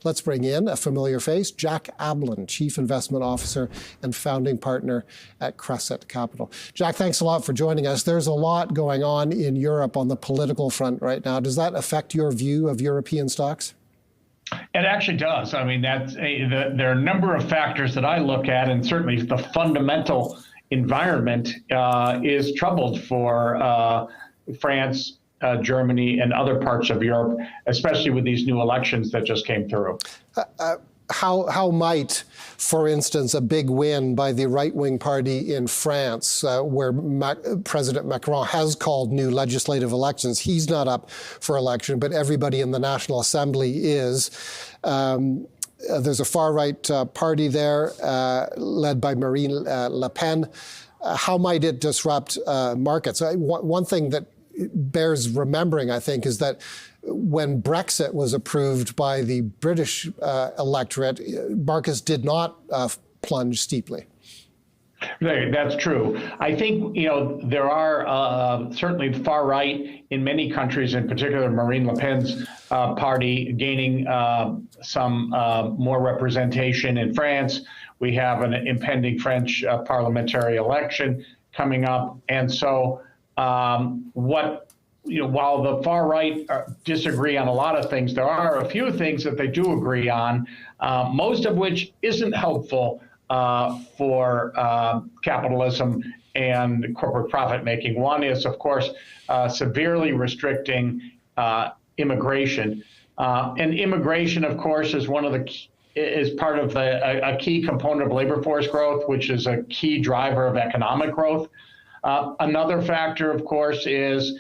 Let's bring in a familiar face, Jack Ablin, Chief Investment Officer and founding partner at Cresset Capital. Jack, thanks a lot for joining us. There's a lot going on in Europe on the political front right now. Does that affect your view of European stocks? It actually does. I mean, there are a number of factors that I look at, and certainly the fundamental environment is troubled for France, Germany, and other parts of Europe, especially with these new elections that just came through. How might, for instance, a big win by the right-wing party in France, where President Macron has called new legislative elections, he's not up for election, but everybody in the National Assembly is. There's a far-right party there led by Marine Le Pen. How might it disrupt markets? One thing that bears remembering, I think, is that when Brexit was approved by the British electorate, markets did not plunge steeply. That's true. I think, there are certainly far right in many countries, in particular Marine Le Pen's party, gaining some more representation in France. We have an impending French parliamentary election coming up. And so while the far right disagree on a lot of things, there are a few things that they do agree on, most of which isn't helpful for capitalism and corporate profit making. One is, of course, severely restricting immigration. And immigration, of course, is part of a key component of labor force growth, which is a key driver of economic growth. Another factor, of course, is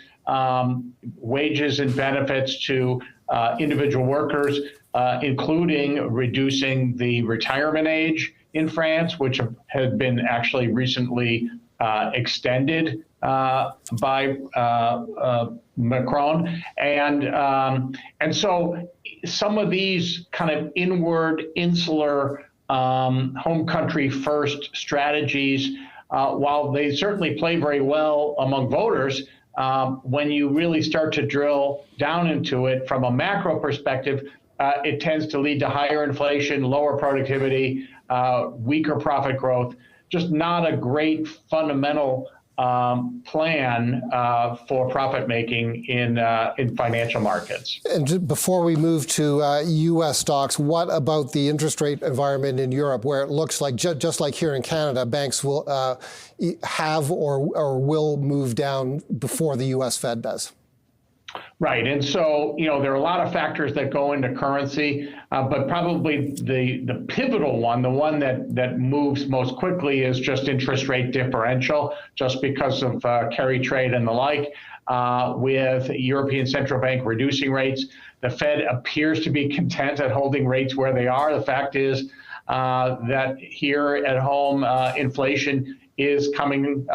wages and benefits to individual workers, including reducing the retirement age in France, which had been actually recently extended by Macron. And so some of these kind of inward, insular, home country first strategies, while they certainly play very well among voters, when you really start to drill down into it from a macro perspective, it tends to lead to higher inflation, lower productivity, weaker profit growth, just not a great fundamental plan for profit making in financial markets. And before we move to U.S. stocks, what about the interest rate environment in Europe, where it looks like, just like here in Canada, banks will have or will move down before the U.S. Fed does? Right. And so, there are a lot of factors that go into currency, but probably the pivotal one, the one that moves most quickly, is just interest rate differential, just because of carry trade and the like. With European Central Bank reducing rates, the Fed appears to be content at holding rates where they are. The fact is that here at home, inflation is coming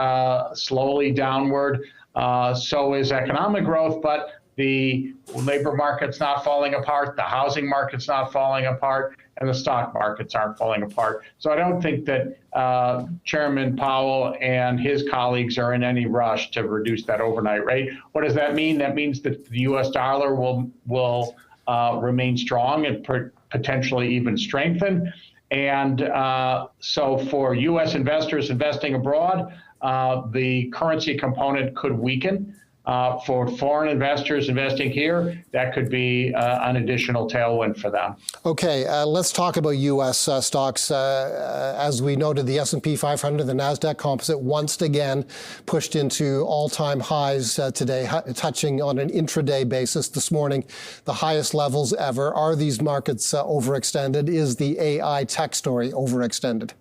slowly downward. So is economic growth, but the labor market's not falling apart, the housing market's not falling apart, and the stock markets aren't falling apart. So I don't think that Chairman Powell and his colleagues are in any rush to reduce that overnight rate. What does that mean? That means that the U.S. dollar will remain strong and potentially even strengthen. And so for U.S. investors investing abroad, the currency component could weaken. For foreign investors investing here, that could be an additional tailwind for them. Okay, let's talk about U.S. Stocks. As we noted, the S&P 500, the NASDAQ composite, once again pushed into all-time highs today, touching on an intraday basis this morning, the highest levels ever. Are these markets overextended? Is the AI tech story overextended?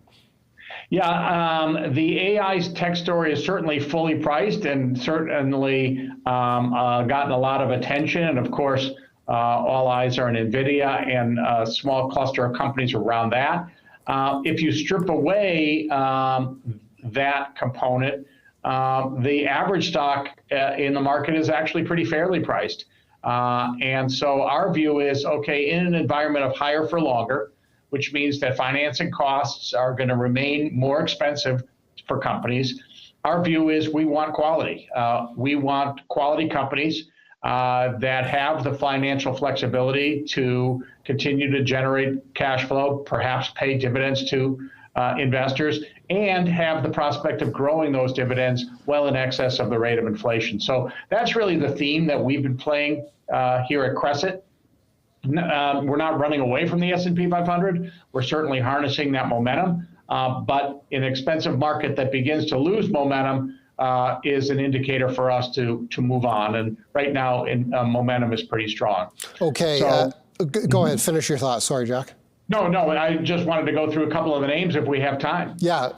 Yeah, the AI tech story is certainly fully priced and certainly gotten a lot of attention. And of course, all eyes are on NVIDIA and a small cluster of companies around that. If you strip away that component, the average stock in the market is actually pretty fairly priced. And so our view is, okay, in an environment of higher for longer, which means that financing costs are going to remain more expensive for companies. Our view is we want quality. We want quality companies that have the financial flexibility to continue to generate cash flow, perhaps pay dividends to investors, and have the prospect of growing those dividends well in excess of the rate of inflation. So that's really the theme that we've been playing here at Cresset. We're not running away from the S&P 500. We're certainly harnessing that momentum. But an expensive market that begins to lose momentum is an indicator for us to move on. And right now, momentum is pretty strong. Okay, so, go ahead, finish your thoughts. Sorry, Jack. No, I just wanted to go through a couple of the names if we have time. Yeah,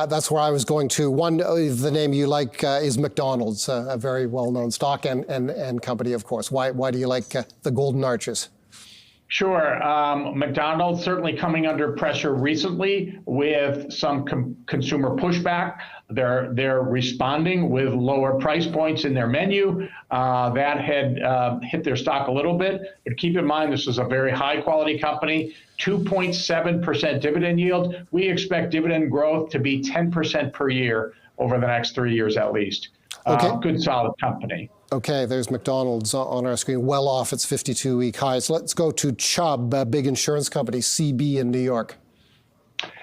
that's where I was going to. One, the name you like is McDonald's, a very well-known stock and company, of course. Why do you like the Golden Arches? Sure. McDonald's certainly coming under pressure recently with some consumer pushback. They're responding with lower price points in their menu. That had hit their stock a little bit. But keep in mind, this is a very high quality company, 2.7% dividend yield. We expect dividend growth to be 10% per year over the next 3 years at least. Okay. Good, solid company. Okay, there's McDonald's on our screen, well off its 52-week highs. Let's go to Chubb, a big insurance company, CB in New York.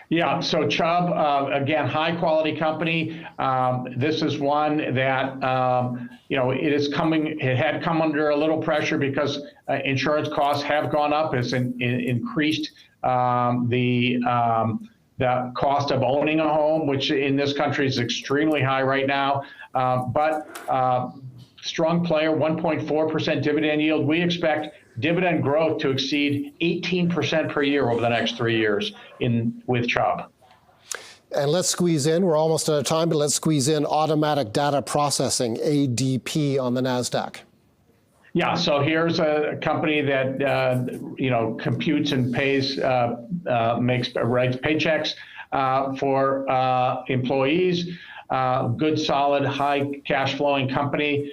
Yeah, so Chubb, again, high quality company. This is one that, it had come under a little pressure because insurance costs have gone up. It's increased the cost of owning a home, which in this country is extremely high right now. But strong player, 1.4% dividend yield. We expect dividend growth to exceed 18% per year over the next 3 years with Chubb. And let's squeeze in, we're almost out of time, but let's squeeze in automatic data processing, ADP, on the NASDAQ. Yeah, so here's a company that computes and pays, writes paychecks for employees. Good, solid, high cash flowing company,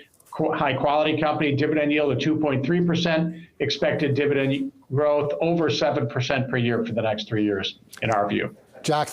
high quality company, dividend yield of 2.3%, expected dividend growth over 7% per year for the next 3 years, in our view. Jack,